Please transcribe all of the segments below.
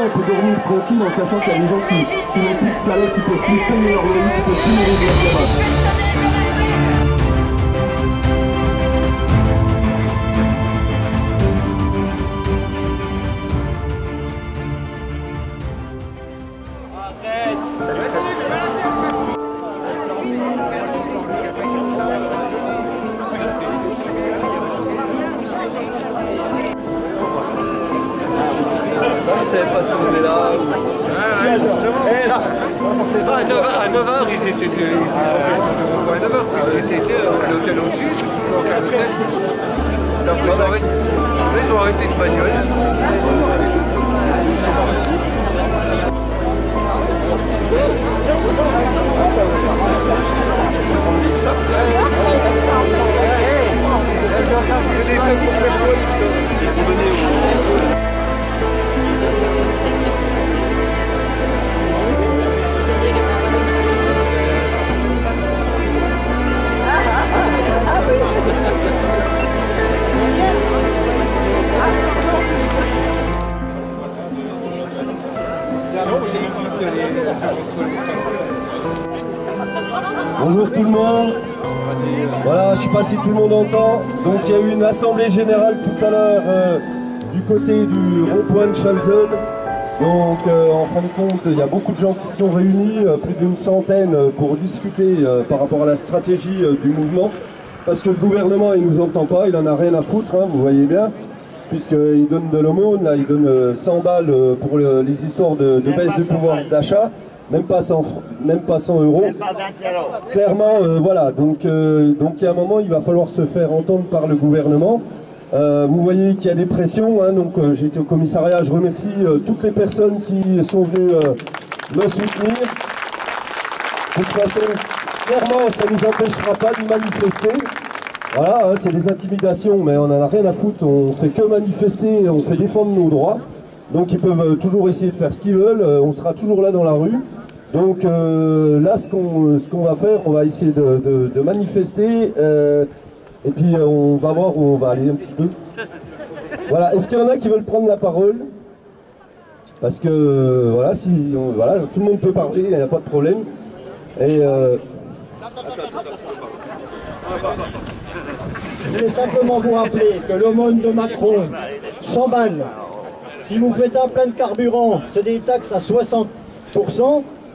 on peut dormir tranquille en sachant qu'il y a des gens qui n'ont plus de salaire, qui ne peuvent plus payer leur loyer, qui ne peuvent plus nourrir leur gamin. savait pas si on est là. À 9h, ils étaient à 9h, ils étaient à l'hôtel au-dessus, ils ont arrêté une bagnole. Bonjour tout le monde. Voilà, je ne sais pas si tout le monde entend. Donc il y a eu une assemblée générale tout à l'heure du côté du rond-point de Chalzeul. Donc en fin de compte, il y a beaucoup de gens qui se sont réunis, plus d'une centaine, pour discuter par rapport à la stratégie du mouvement. Parce que le gouvernement, il ne nous entend pas, il en a rien à foutre, hein, vous voyez bien. Puisqu'il donne de l'aumône, là, il donne 100 balles pour les histoires de baisse du pouvoir d'achat. Même pas 100 euros. Clairement, voilà. Donc il y a un moment, il va falloir se faire entendre par le gouvernement. Vous voyez qu'il y a des pressions. Hein, donc j'ai été au commissariat. Je remercie toutes les personnes qui sont venues me soutenir. De toute façon, clairement, ça ne nous empêchera pas de manifester. Voilà, hein, c'est des intimidations, mais on n'en a rien à foutre. On fait que manifester, on fait défendre nos droits. Donc ils peuvent toujours essayer de faire ce qu'ils veulent, on sera toujours là dans la rue. Donc là, ce qu'on va faire, on va essayer de manifester et puis on va voir où on va aller un petit peu. Voilà, est-ce qu'il y en a qui veulent prendre la parole? Parce que voilà, voilà, tout le monde peut parler, il n'y a pas de problème. Et je voulais simplement vous rappeler que l'aumône de Macron, 100 balles. Si vous faites un plein de carburant, c'est des taxes à 60%,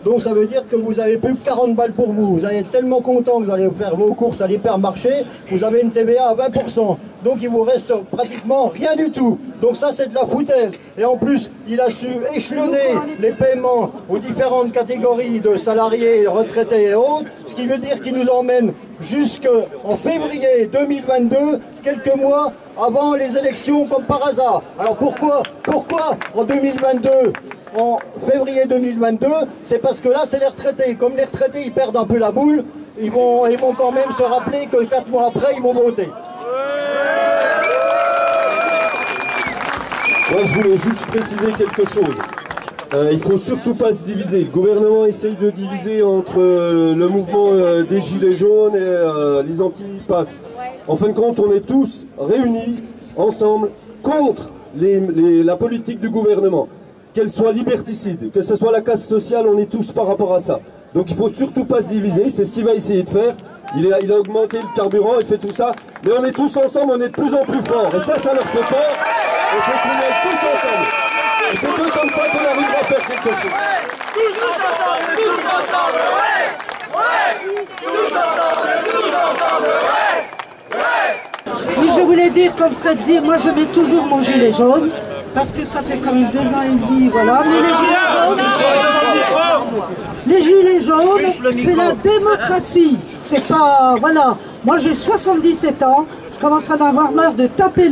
donc ça veut dire que vous avez plus que 40 balles pour vous. Vous allez être tellement content que vous allez faire vos courses à l'hypermarché, vous avez une TVA à 20%. Donc il vous reste pratiquement rien du tout. Donc ça c'est de la foutaise. Et en plus, il a su échelonner les paiements aux différentes catégories de salariés, retraités et autres, ce qui veut dire qu'il nous emmène jusqu'en février 2022, quelques mois avant les élections comme par hasard. Alors pourquoi en 2022, en février 2022, c'est parce que là c'est les retraités. Comme les retraités ils perdent un peu la boule, ils vont quand même se rappeler que 4 mois après ils vont voter. Moi je voulais juste préciser quelque chose. Il ne faut surtout pas se diviser. Le gouvernement essaye de diviser entre le mouvement des Gilets jaunes et les anti-passes. En fin de compte, on est tous réunis ensemble contre la politique du gouvernement. Qu'elle soit liberticide, que ce soit la casse sociale, on est tous par rapport à ça. Donc il ne faut surtout pas se diviser, c'est ce qu'il va essayer de faire. Il a augmenté le carburant, il fait tout ça. Mais on est tous ensemble, on est de plus en plus forts. Et ça leur fait peur. Il faut qu'on aille tous ensemble. Et c'est que comme ça qu'on arrivera à faire quelque chose. Tous ensemble, ouais, ouais. Tous ensemble, ouais, ouais. Oui, je voulais dire, comme Fred dit, moi je mets toujours mon gilet jaune, parce que ça fait quand même 2 ans et demi, voilà. Mais les gilets jaunes, c'est la démocratie. C'est pas, voilà. Moi j'ai 77 ans. Je commence à en avoir marre de taper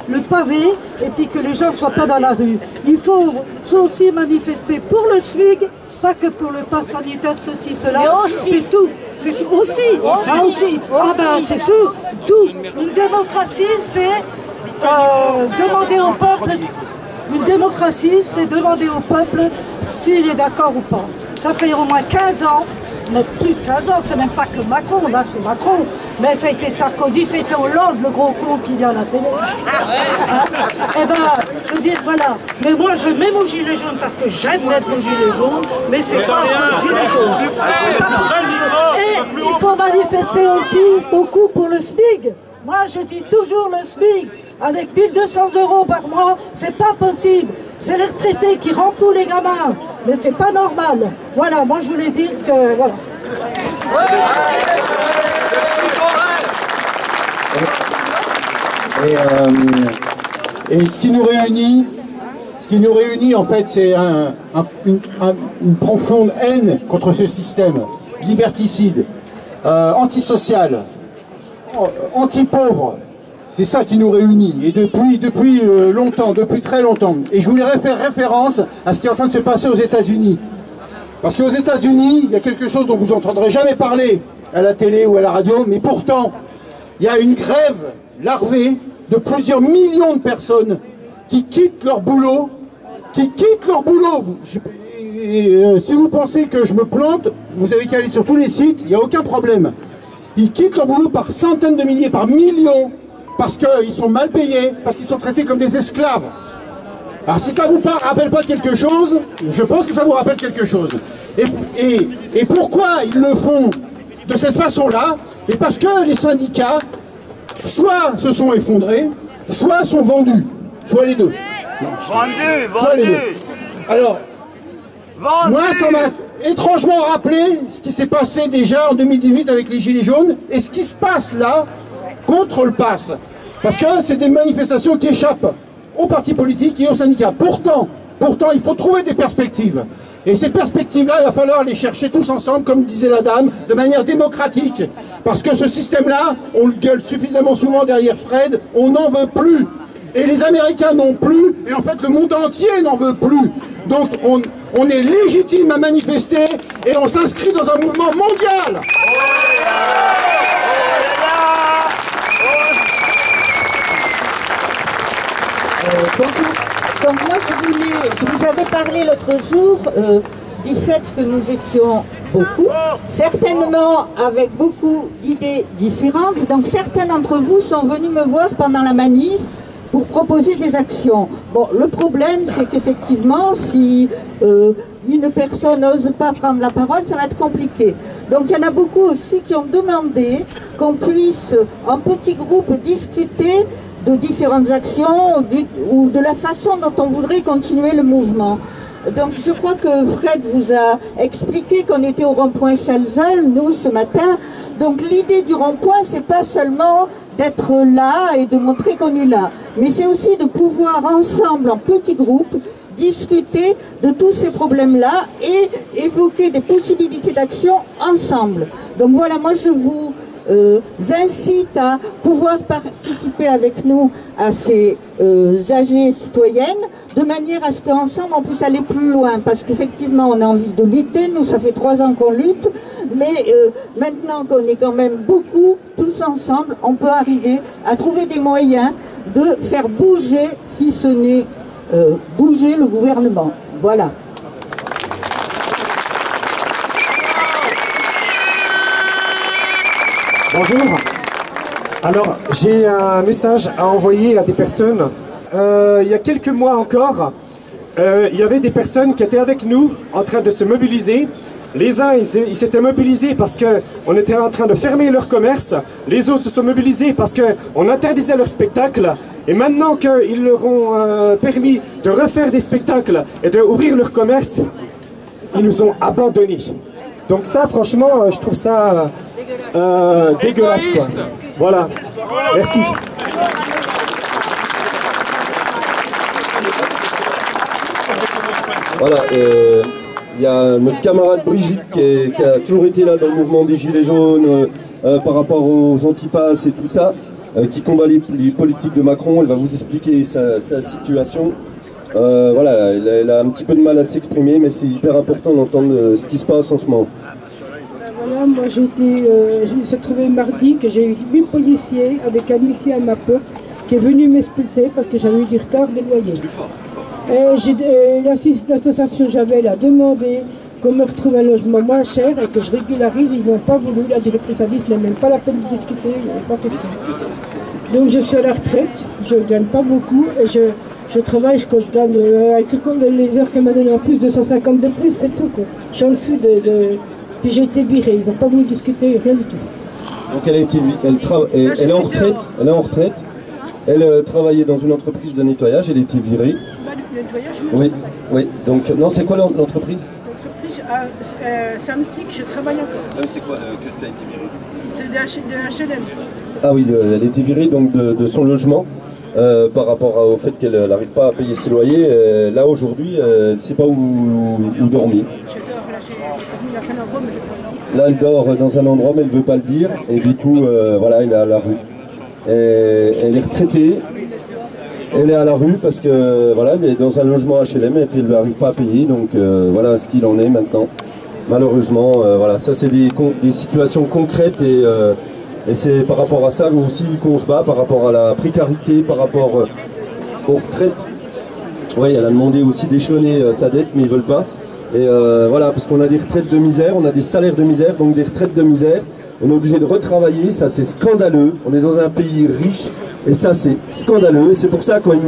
le pavé et puis que les gens ne soient pas dans la rue. Il faut aussi manifester pour le SMIC, pas que pour le pass sanitaire, ceci, cela. C'est tout. C'est aussi. Ah, aussi. Ah ben c'est sûr. Tout. Une démocratie, c'est demander au peuple. Une démocratie, c'est demander au peuple s'il est d'accord ou pas. Ça fait au moins 15 ans mais plus de 15 ans, c'est même pas que Macron, là c'est Macron, mais ça a été Sarkozy, c'était Hollande, le gros con qui vient à la télé. Eh ben, je veux dire, voilà. Mais moi, je mets mon gilet jaune parce que j'aime mettre mon gilet jaune, mais c'est pas pour le gilet jaune. C'est pas pour le gilet jaune. Et il faut manifester aussi beaucoup pour le SMIC. Moi, je dis toujours le SMIC. Avec 1 200 € par mois, c'est pas possible. C'est les retraités qui rendent fous les gamins. Mais c'est pas normal. Voilà, moi je voulais dire que... Voilà. Et ce qui nous réunit en fait, c'est une profonde haine contre ce système liberticide, antisocial, anti-pauvre. C'est ça qui nous réunit, et depuis longtemps, depuis très longtemps. Et je voudrais faire référence à ce qui est en train de se passer aux États-Unis. Parce qu'aux États-Unis, il y a quelque chose dont vous n'entendrez jamais parler à la télé ou à la radio, mais pourtant, il y a une grève larvée de plusieurs millions de personnes qui quittent leur boulot, Et si vous pensez que je me plante, vous avez qu'à aller sur tous les sites, il n'y a aucun problème. Ils quittent leur boulot par centaines de milliers, par millions, parce qu'ils sont mal payés, parce qu'ils sont traités comme des esclaves. Alors si ça vous rappelle pas quelque chose, je pense que ça vous rappelle quelque chose. Et pourquoi ils le font de cette façon-là? Et parce que les syndicats, soit se sont effondrés, soit sont vendus. Soit les deux. Soit les deux. Alors, moi ça m'a étrangement rappelé ce qui s'est passé déjà en 2018 avec les Gilets jaunes, et ce qui se passe là, contre le pass. Parce que c'est des manifestations qui échappent aux partis politiques et aux syndicats. Pourtant, il faut trouver des perspectives. Et ces perspectives-là, il va falloir les chercher tous ensemble, comme disait la dame, de manière démocratique. Parce que ce système-là, on le gueule suffisamment souvent derrière Fred, on n'en veut plus. Et les Américains non plus, et en fait le monde entier n'en veut plus. Donc on est légitime à manifester, et on s'inscrit dans un mouvement mondial. Bonjour. Donc moi je vous avais parlé l'autre jour du fait que nous étions beaucoup, certainement avec beaucoup d'idées différentes. Donc certains d'entre vous sont venus me voir pendant la manif pour proposer des actions. Bon, le problème c'est qu'effectivement si une personne n'ose pas prendre la parole, ça va être compliqué. Donc il y en a beaucoup aussi qui ont demandé qu'on puisse en petits groupes discuter de différentes actions ou de la façon dont on voudrait continuer le mouvement. Donc je crois que Fred vous a expliqué qu'on était au rond-point Chalzol, nous, ce matin. Donc l'idée du rond-point, c'est pas seulement d'être là et de montrer qu'on est là, mais c'est aussi de pouvoir ensemble, en petits groupes, discuter de tous ces problèmes-là et évoquer des possibilités d'action ensemble. Donc voilà, moi je vous incite à pouvoir participer avec nous à ces AG citoyennes, de manière à ce qu'ensemble on puisse aller plus loin, parce qu'effectivement on a envie de lutter, nous ça fait 3 ans qu'on lutte, mais maintenant qu'on est quand même beaucoup, tous ensemble, on peut arriver à trouver des moyens de faire bouger, si ce n'est bouger le gouvernement. Voilà. Bonjour. Alors, j'ai un message à envoyer à des personnes. Il y a quelques mois encore, il y avait des personnes qui étaient avec nous en train de se mobiliser. Les uns, ils s'étaient mobilisés parce qu'on était en train de fermer leur commerce. Les autres se sont mobilisés parce qu'on interdisait leur spectacle. Et maintenant qu'ils leur ont permis de refaire des spectacles et d'ouvrir leur commerce, ils nous ont abandonnés. Donc ça, franchement, je trouve ça dégueulasse, quoi. Voilà. Merci. Voilà, il y a notre camarade Brigitte qui a toujours été là dans le mouvement des Gilets jaunes par rapport aux antipasses et tout ça, qui combat les politiques de Macron. Elle va vous expliquer sa situation. Voilà, elle a un petit peu de mal à s'exprimer, mais c'est hyper important d'entendre ce qui se passe en ce moment. Voilà, moi je me suis trouvé mardi que j'ai eu 1000 policiers avec un huissier à ma porte qui est venu m'expulser parce que j'avais eu du retard de loyer. L'association Javel a demandé qu'on me retrouve un logement moins cher et que je régularise, ils n'ont pas voulu. La directrice a dit ce n'est même pas la peine de discuter, il n'y avait pas question. Donc je suis à la retraite, je ne gagne pas beaucoup et je travaille, je gagne avec les heures qu'elle m'a donné en plus, 250 de plus, c'est tout, quoi. Je suis en dessous puis j'ai été virée, ils n'ont pas voulu discuter, rien du tout. Donc elle est en retraite, elle travaillait dans une entreprise de nettoyage, elle a été virée. Oui, oui. Donc, non, c'est quoi l'entreprise? L'entreprise, Samsic, je travaille encore. C'est quoi que tu as été virée? C'est de HLM. Ah oui, elle a été virée donc, de son logement par rapport au fait qu'elle n'arrive pas à payer ses loyers. Là, aujourd'hui, elle ne sait pas où dormir. Je dors, là, j'ai mis la fin d'endroit, mais là, elle dort dans un endroit, mais elle ne veut pas le dire. Et du coup, voilà, elle est à la rue. Elle est retraitée. Elle est à la rue parce que voilà, elle est dans un logement HLM et puis elle n'arrive pas à payer, donc voilà ce qu'il en est maintenant. Malheureusement, voilà, ça c'est des situations concrètes et c'est par rapport à ça aussi qu'on se bat, par rapport à la précarité, par rapport aux retraites. Oui, elle a demandé aussi d'échelonner sa dette, mais ils ne veulent pas. Et voilà, parce qu'on a des retraites de misère, on a des salaires de misère, donc des retraites de misère. On est obligé de retravailler, ça c'est scandaleux. On est dans un pays riche et ça c'est scandaleux. Et c'est pour ça quand ils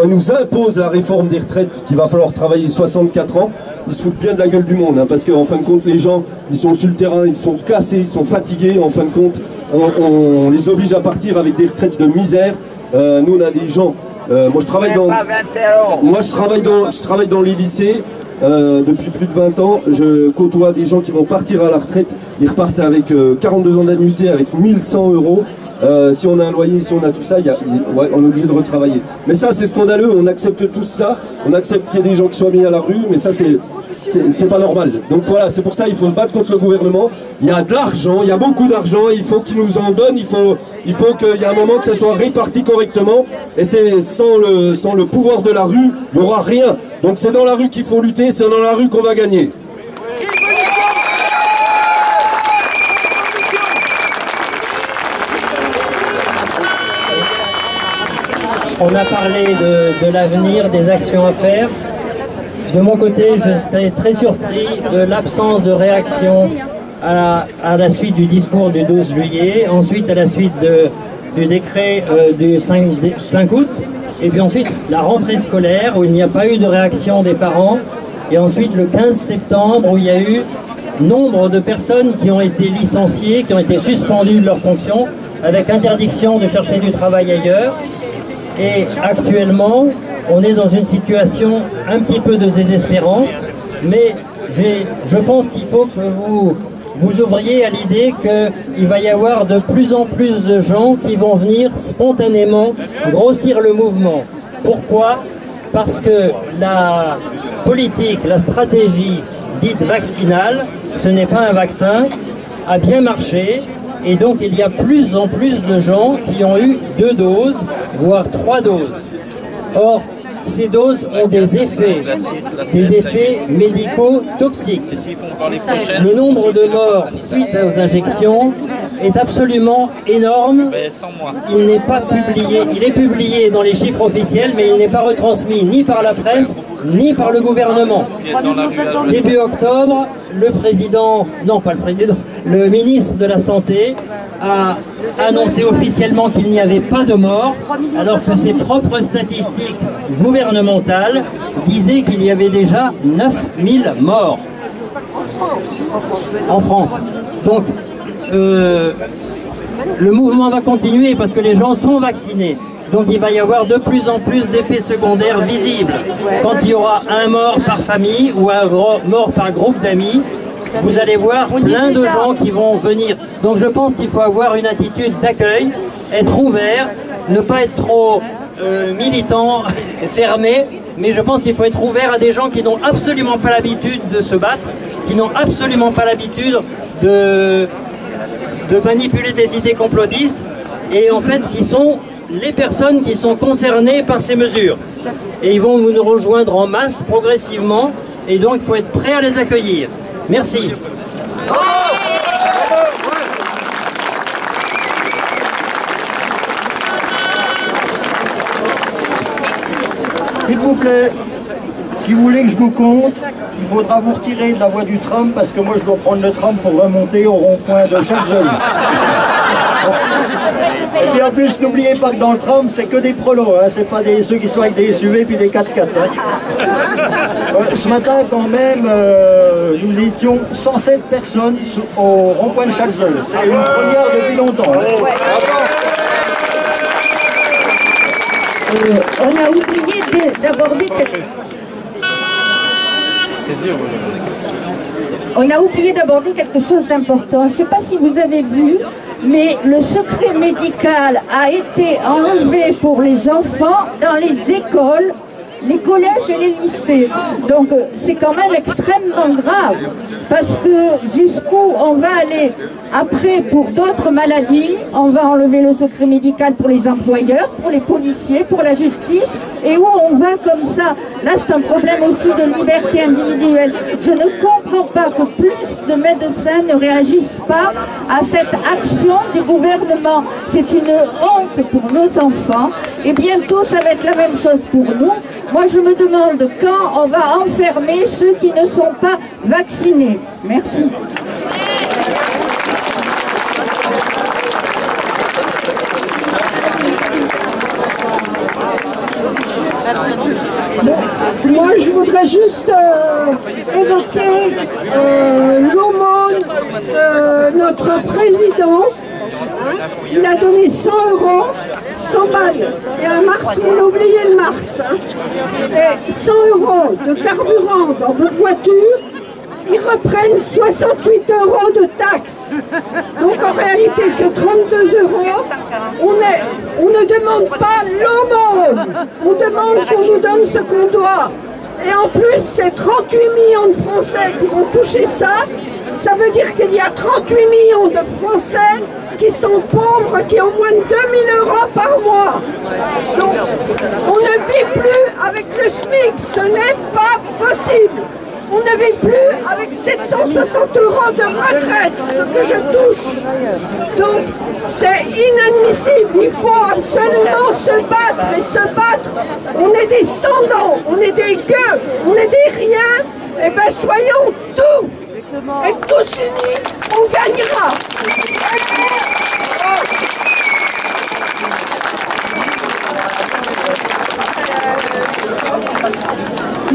nous imposent la réforme des retraites, qu'il va falloir travailler 64 ans, ils se foutent bien de la gueule du monde. Hein, parce qu'en fin de compte, les gens, ils sont sur le terrain, ils sont cassés, ils sont fatigués. En fin de compte, on les oblige à partir avec des retraites de misère. Nous on a des gens, moi je travaille dans les lycées. Depuis plus de 20 ans, je côtoie des gens qui vont partir à la retraite. Ils repartent avec 42 ans d'annuité, avec 1100 euros. Si on a un loyer, si on a tout ça, on est obligé de retravailler. Mais ça, c'est scandaleux. On accepte tout ça. On accepte qu'il y ait des gens qui soient mis à la rue. Mais ça, c'est pas normal. Donc voilà, c'est pour ça qu'il faut se battre contre le gouvernement. Il y a de l'argent, il y a beaucoup d'argent. Il faut qu'ils nous en donnent. Il faut qu'il y ait un moment que ça soit réparti correctement. Et c'est sans le pouvoir de la rue, il n'y aura rien. Donc c'est dans la rue qu'il faut lutter, c'est dans la rue qu'on va gagner. On a parlé de l'avenir, des actions à faire. De mon côté, je serais très surpris de l'absence de réaction à la suite du discours du 12 juillet, ensuite à la suite du décret du 5 août, et puis ensuite la rentrée scolaire où il n'y a pas eu de réaction des parents, et ensuite le 15 septembre où il y a eu nombre de personnes qui ont été licenciées, qui ont été suspendues de leurs fonctions, avec interdiction de chercher du travail ailleurs. Et actuellement, on est dans une situation un petit peu de désespérance, mais je pense qu'il faut que vous ouvriez à l'idée qu'il va y avoir de plus en plus de gens qui vont venir spontanément grossir le mouvement. Pourquoi? Parce que la politique, la stratégie dite vaccinale, ce n'est pas un vaccin, a bien marché. Et donc il y a plus en plus de gens qui ont eu 2 doses, voire 3 doses. Or, ces doses ont des effets médicaux toxiques. Le nombre de morts suite aux injections est absolument énorme. Il n'est pas publié, il est publié dans les chiffres officiels, mais il n'est pas retransmis ni par la presse, ni par le gouvernement. Début octobre, le ministre de la Santé a annoncé officiellement qu'il n'y avait pas de morts, alors que ses propres statistiques gouvernementales disaient qu'il y avait déjà 9000 morts en France. Donc, le mouvement va continuer parce que les gens sont vaccinés. Donc il va y avoir de plus en plus d'effets secondaires visibles. Quand il y aura un mort par famille ou un mort par groupe d'amis, vous allez voir plein de gens qui vont venir. Donc je pense qu'il faut avoir une attitude d'accueil, être ouvert, ne pas être trop militant, fermé, mais je pense qu'il faut être ouvert à des gens qui n'ont absolument pas l'habitude de se battre, qui n'ont absolument pas l'habitude de manipuler des idées complotistes, et en fait qui sont les personnes qui sont concernées par ces mesures. Et ils vont nous rejoindre en masse progressivement, et donc il faut être prêt à les accueillir. Merci. S'il vous plaît, Si vous voulez que je vous compte, il faudra vous retirer de la voie du tram parce que moi je dois prendre le tram pour remonter au rond-point de Charles. Et puis en plus, n'oubliez pas que dans le tram, c'est que des prolos, hein, c'est pas ceux qui sont avec des SUV puis des 4x4. Hein. Ce matin, quand même, nous étions 107 personnes au rond-point de Chalzeul. C'est une première depuis longtemps. Hein. On a oublié d'aborder quelque chose d'important. Je ne sais pas si vous avez vu, mais le secret médical a été enlevé pour les enfants dans les écoles, les collèges et les lycées. Donc c'est quand même extrêmement grave, parce que jusqu'où on va aller après pour d'autres maladies, on va enlever le secret médical pour les employeurs, pour les policiers, pour la justice, et où on va comme ça. Là c'est un problème aussi de liberté individuelle. Je ne comprends pas que plus de médecins ne réagissent pas à cette action du gouvernement. C'est une honte pour nos enfants, et bientôt ça va être la même chose pour nous. Moi je me demande quand on va enfermer ceux qui ne sont pas vaccinés. Merci. Moi, je voudrais juste évoquer l'aumône de notre président. Il a donné 100 €, 100 balles. Et en mars, vous oublié le mars. Hein. Et 100 € de carburant dans votre voiture, ils reprennent 68 € de taxes. Donc en réalité, c'est 32 €. On ne demande pas l'aumône, on demande qu'on nous donne ce qu'on doit. Et en plus, c'est 38 millions de Français qui vont toucher ça. Ça veut dire qu'il y a 38 millions de Français qui sont pauvres, qui ont moins de 2000 € par mois. Donc, on ne vit plus avec le SMIC, ce n'est pas possible. On ne vit plus avec 760 € de retraite, ce que je touche. Donc, c'est inadmissible. Il faut absolument se battre. Et se battre, on est des sans-dents, on est des gueux, on est des riens. Eh bien, soyons tout. Et tous unis, on gagnera.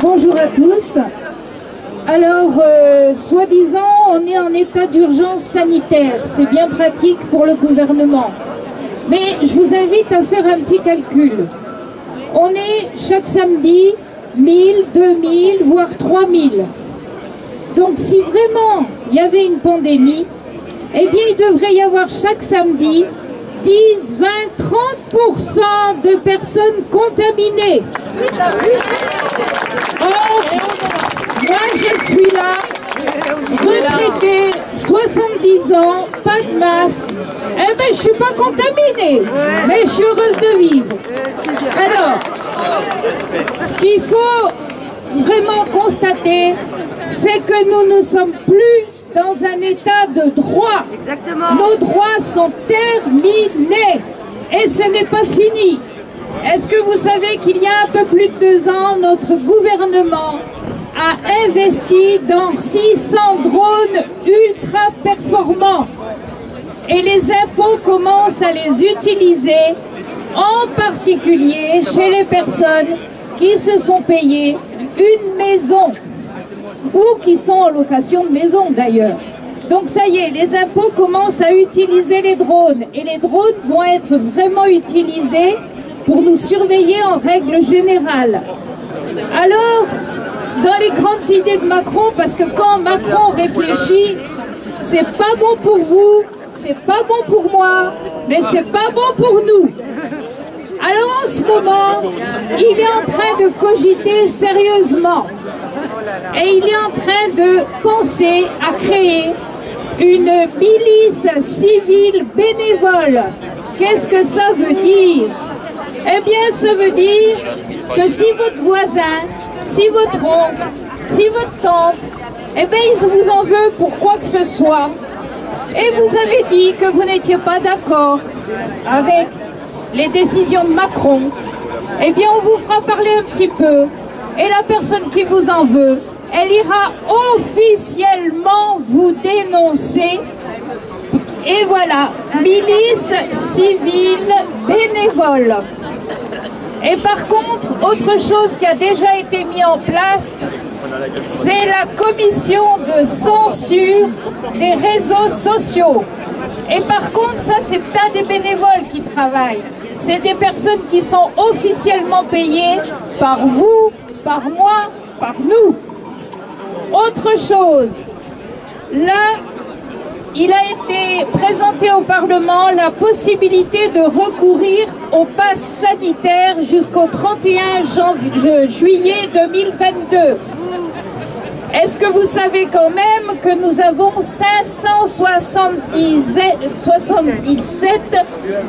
Bonjour à tous. Alors, soi-disant, on est en état d'urgence sanitaire. C'est bien pratique pour le gouvernement. Mais je vous invite à faire un petit calcul. On est chaque samedi 1000, 2000, voire 3000. Donc si vraiment il y avait une pandémie, eh bien il devrait y avoir chaque samedi 10, 20, 30% de personnes contaminées. Or, moi je suis là, retraitée, 70 ans, pas de masque. Eh bien je suis pas contaminée, mais je suis heureuse de vivre. Alors, ce qu'il faut vraiment constater, c'est que nous ne sommes plus dans un état de droit. Exactement. Nos droits sont terminés et ce n'est pas fini. Est-ce que vous savez qu'il y a un peu plus de 2 ans, notre gouvernement a investi dans 600 drones ultra performants et les impôts commencent à les utiliser, en particulier chez les personnes qui se sont payées une maison ou qui sont en location de maison d'ailleurs. Donc ça y est, les impôts commencent à utiliser les drones et les drones vont être vraiment utilisés pour nous surveiller en règle générale. Alors, dans les grandes idées de Macron, parce que quand Macron réfléchit, c'est pas bon pour vous, c'est pas bon pour moi, mais c'est pas bon pour nous. Alors en ce moment, il est en train de cogiter sérieusement et il est en train de penser à créer une milice civile bénévole. Qu'est-ce que ça veut dire? Eh bien, ça veut dire que si votre voisin, si votre oncle, si votre tante, eh bien, il vous en veut pour quoi que ce soit, et vous avez dit que vous n'étiez pas d'accord avec les décisions de Macron, eh bien, on vous fera parler un petit peu, Et la personne qui vous en veut, elle ira officiellement vous dénoncer. Et voilà, milice civile bénévole. Et par contre, autre chose qui a déjà été mis en place, c'est la commission de censure des réseaux sociaux. Et par contre, ça, c'est pas des bénévoles qui travaillent. C'est des personnes qui sont officiellement payées par vous, par moi, par nous. Autre chose, là, il a été présenté au Parlement la possibilité de recourir au pass sanitaire jusqu'au 31 juillet 2022. Est-ce que vous savez quand même que nous avons 577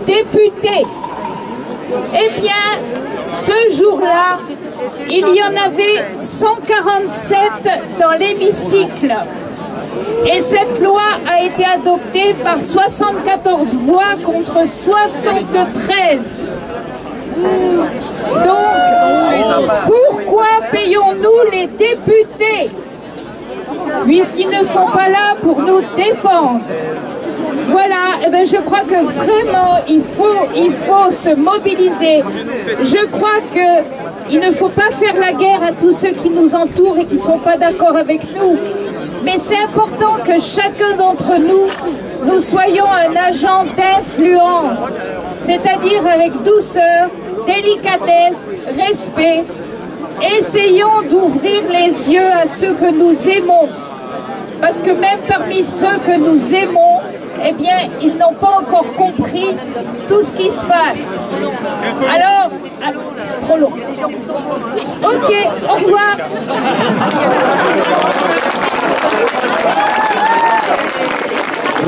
députés? Eh bien, ce jour-là, il y en avait 147 dans l'hémicycle. Et cette loi a été adoptée par 74 voix contre 73. Donc, pourquoi payons-nous les députés puisqu'ils ne sont pas là pour nous défendre? Voilà, eh bien, je crois que vraiment il faut se mobiliser. Je crois qu'il ne faut pas faire la guerre à tous ceux qui nous entourent et qui ne sont pas d'accord avec nous. Mais c'est important que chacun d'entre nous, nous soyons un agent d'influence, c'est-à-dire avec douceur, délicatesse, respect. Essayons d'ouvrir les yeux à ceux que nous aimons. Parce que même parmi ceux que nous aimons, eh bien, ils n'ont pas encore compris tout ce qui se passe. Alors, trop long. Ok, au revoir.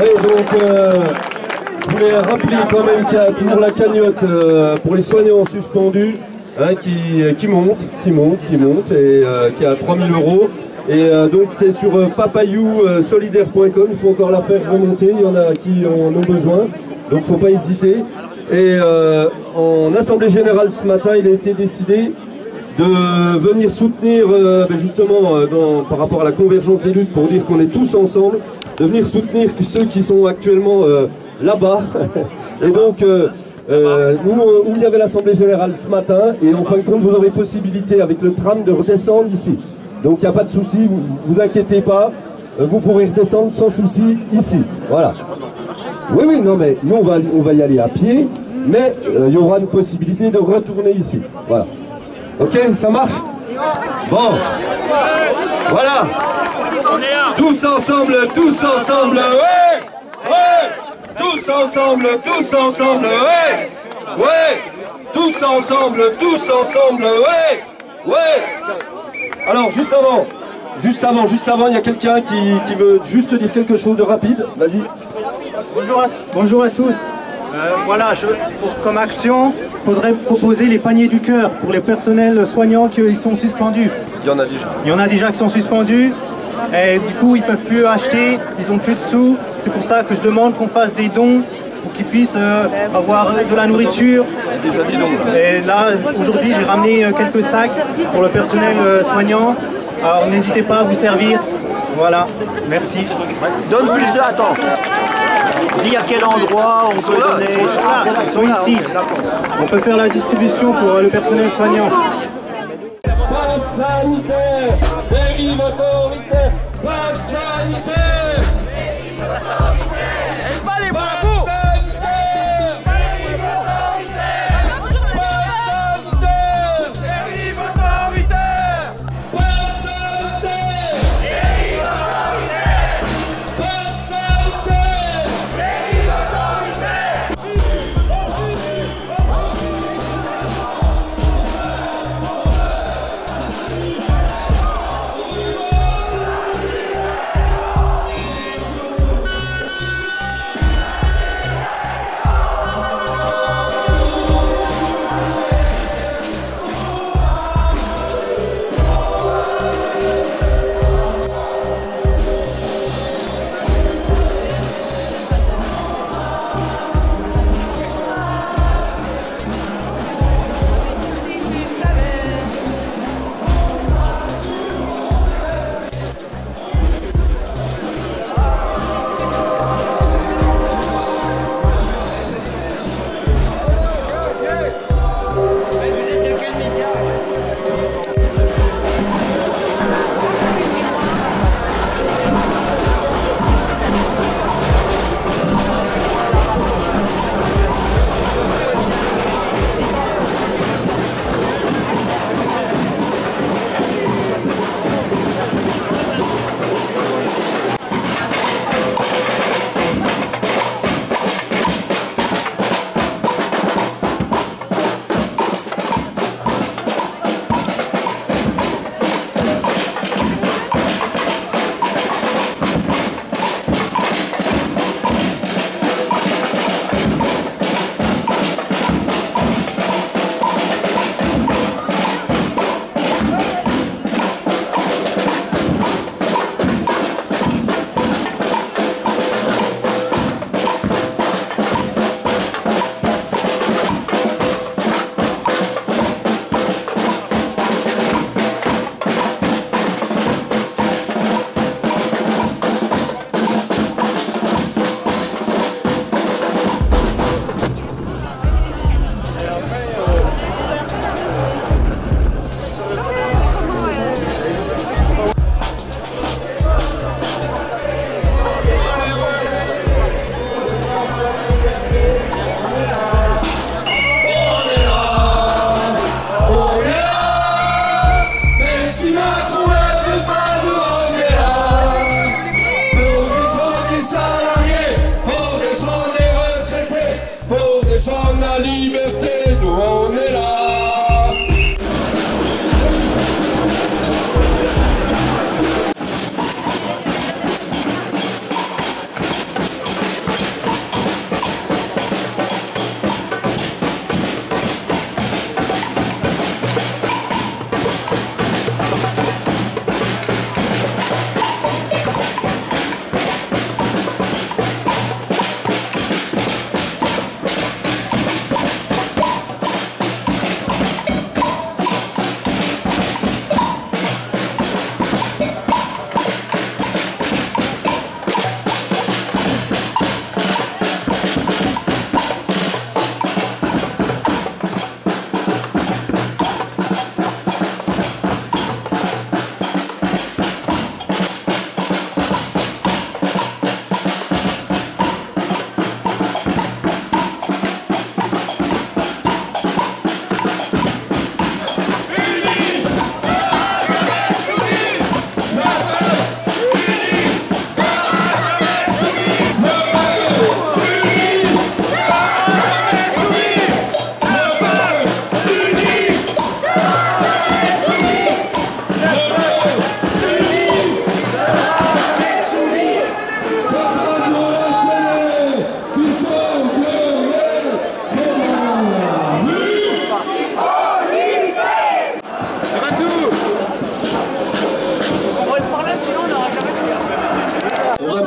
Oui, donc, je voulais rappeler quand même qu'il y a toujours la cagnotte pour les soignants suspendus, hein, qui monte, et qui est à 3 000 €. Et donc c'est sur papayousolidaire.com, il faut encore la faire remonter, il y en a qui en ont besoin, donc il ne faut pas hésiter. Et en assemblée générale ce matin, il a été décidé de venir soutenir, justement par rapport à la convergence des luttes, pour dire qu'on est tous ensemble, de venir soutenir ceux qui sont actuellement là-bas. Et donc, nous, où il y avait l'assemblée générale ce matin, et en fin de compte, vous aurez possibilité avec le tram de redescendre ici. Donc il n'y a pas de souci, vous inquiétez pas, vous pourrez redescendre sans souci ici. Voilà. Oui, oui, non mais nous on va y aller à pied, mais il y aura une possibilité de retourner ici. Voilà. Ok, ça marche? Bon. Voilà. Tous ensemble, ouais! Ouais! Tous ensemble, ouais! Ouais! Tous ensemble, ouais! Ouais! Alors, juste avant, il y a quelqu'un qui veut juste dire quelque chose de rapide. Vas-y. Bonjour à tous. Voilà, comme action, il faudrait proposer les paniers du cœur pour les personnels soignants qui sont suspendus. Il y en a déjà. Il y en a déjà qui sont suspendus. Et du coup, ils ne peuvent plus acheter, ils n'ont plus de sous. C'est pour ça que je demande qu'on fasse des dons pour qu'ils puissent avoir de la nourriture. Et là, aujourd'hui, j'ai ramené quelques sacs pour le personnel soignant. Alors, n'hésitez pas à vous servir. Voilà, merci. Donne plus de... Attends. Dis à quel endroit on peut donner... Ils sont ici. On peut faire la distribution pour le personnel soignant. Passe sanitaire, dérive autoritaire, passe sanitaire.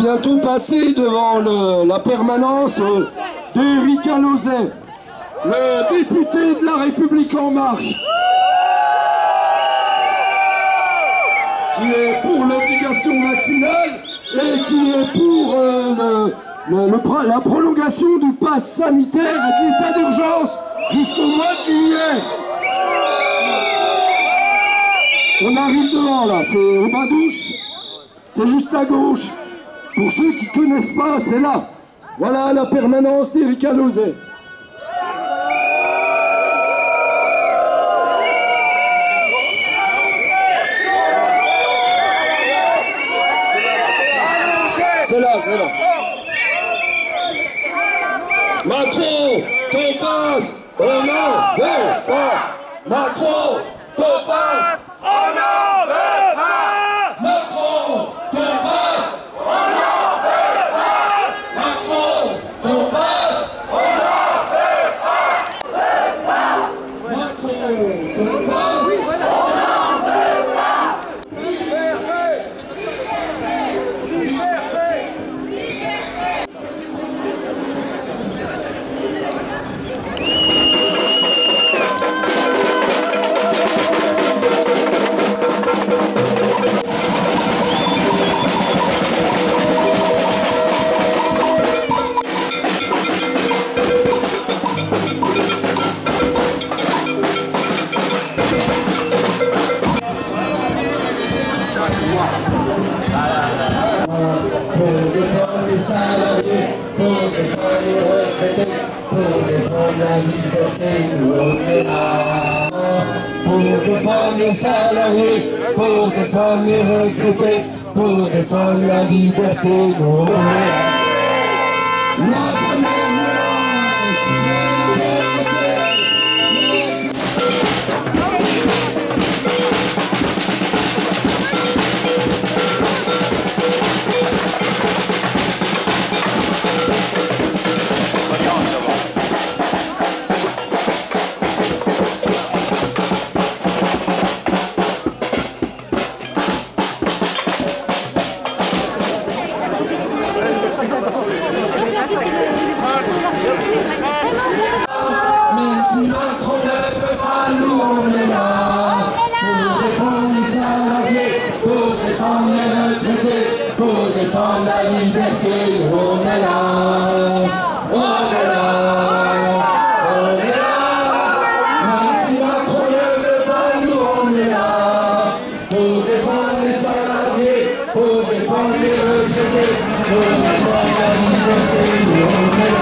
bientôt passer devant la permanence d'Éric Alauzet, le député de La République En Marche, qui est pour l'obligation vaccinale et qui est pour la prolongation du pass sanitaire et de l'état d'urgence jusqu'au mois de juillet. On arrive devant là, c'est au bas-douche, c'est juste à gauche. Pour ceux qui ne connaissent pas, c'est là. Voilà la permanence d'Éric Alauzet. C'est là, c'est là. Macron, ton passe, on n'en veut pas. Macron, ton passe, on n'en veut pas. Macron, ton passe, on n'en veut pas. Macron, ton passe, on n'en veut pas. Macron, ton passe, on n'en veut pas. Liberté, liberté, liberté. Pour défendre les salariés, pour défendre les retraités, pour défendre la liberté, nous on est là. Pour défendre les salariés, pour défendre les retraités, pour défendre la liberté, nous on est là. Même si Macron ne peut pas, nous on est là. Pour défendre les salariés, pour défendre les retraités, pour défendre la liberté, nous on est là. On est là. On est là. Même si Macron ne veut pas, nous on est là. Pour défendre les salariés, pour défendre les retraités, pour défendre la liberté, nous on est là.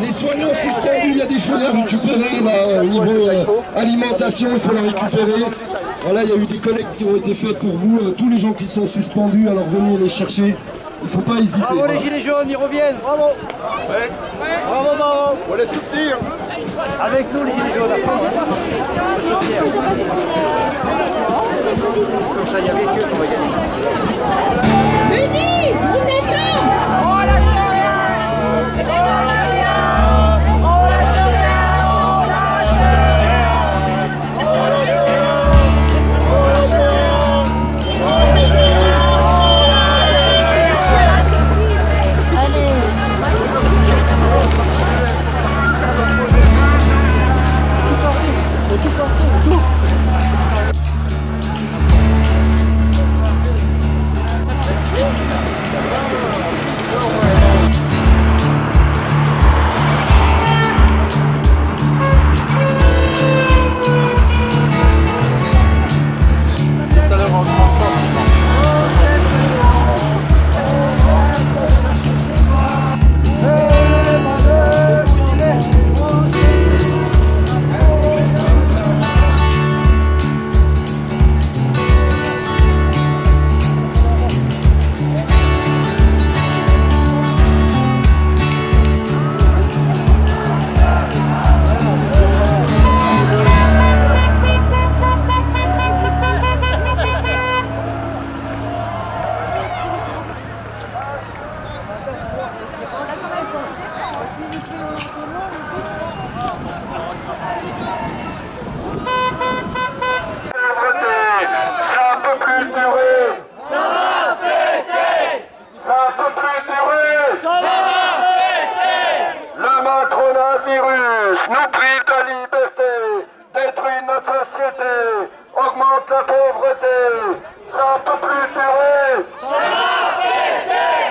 Les soignants suspendus, il y a des choses à récupérer là, au niveau alimentation, il faut la récupérer. Voilà, il y a eu des collectes qui ont été faites pour vous, tous les gens qui sont suspendus, alors venez les chercher, il ne faut pas hésiter. Bravo les gilets jaunes, ils reviennent, bravo. Ouais. Bravo, bravo. On les soutenir. Avec nous les gilets jaunes. Comme ça, il y avait que qu'on va gagner. Unis, on est là. On lâche rien. On lâche rien. On lâche rien. On lâche rien. notre société, augmente la pauvreté. Ça ne peut plus durer. Ça va péter.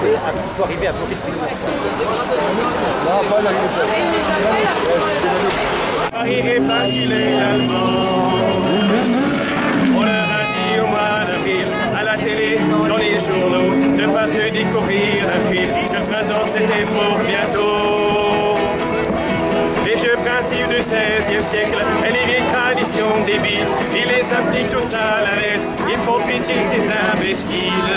Il faut arriver à bloquer le film. Paris est parti légalement. On leur a dit au mois d'avril, à la télé, dans les journaux, de ne pas se découvrir un fil, que le printemps c'était pour bientôt. Les vieux principes du XVIe siècle et les vieilles traditions débiles, ils les appliquent tous à la lettre, ils font pitié ces imbéciles.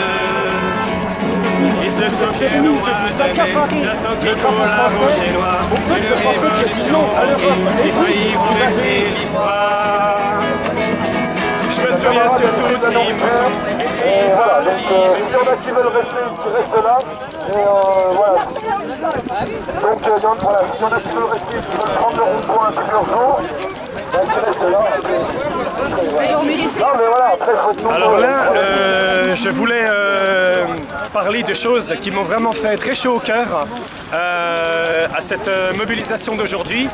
Ils se souviennent au mois de mai, la santé pour la rouge et noire, une révolution tranquille, il faillit renverser l'histoire. Je me souviens surtout si Et voilà, donc s'il y en a qui veulent rester, qui restent là. Et voilà. Donc voilà, s'il y en a qui veulent rester, qui veulent prendre le rond-point plusieurs jours, qui restent là. Non mais voilà, après faut alors là, je voulais parler de choses qui m'ont vraiment fait très chaud au cœur à cette mobilisation d'aujourd'hui,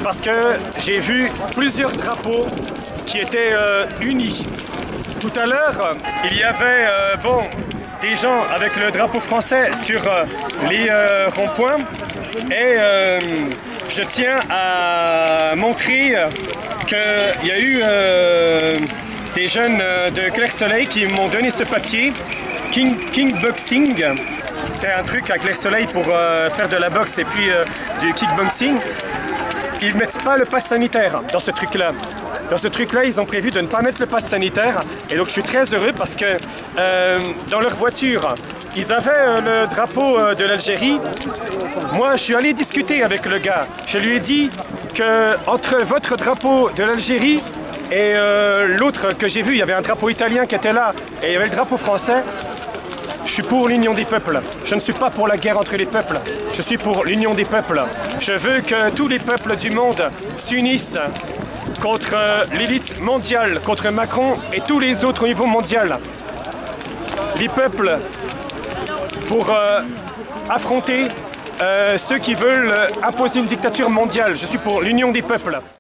parce que j'ai vu plusieurs drapeaux qui étaient unis. Tout à l'heure, il y avait des gens avec le drapeau français sur les ronds-points, et je tiens à montrer qu'il y a eu des jeunes de Clair-Soleil qui m'ont donné ce papier, Kickboxing. C'est un truc à Clair-Soleil pour faire de la boxe et puis du kickboxing. Ils ne mettent pas le pass sanitaire dans ce truc-là. Dans ce truc-là, ils ont prévu de ne pas mettre le pass sanitaire. Et donc, je suis très heureux parce que dans leur voiture, ils avaient le drapeau de l'Algérie. Moi, je suis allé discuter avec le gars. Je lui ai dit que entre votre drapeau de l'Algérie et l'autre que j'ai vu, il y avait un drapeau italien qui était là et il y avait le drapeau français. Je suis pour l'union des peuples. Je ne suis pas pour la guerre entre les peuples. Je suis pour l'union des peuples. Je veux que tous les peuples du monde s'unissent contre l'élite mondiale, contre Macron et tous les autres au niveau mondial. Les peuples pour affronter ceux qui veulent imposer une dictature mondiale. Je suis pour l'union des peuples.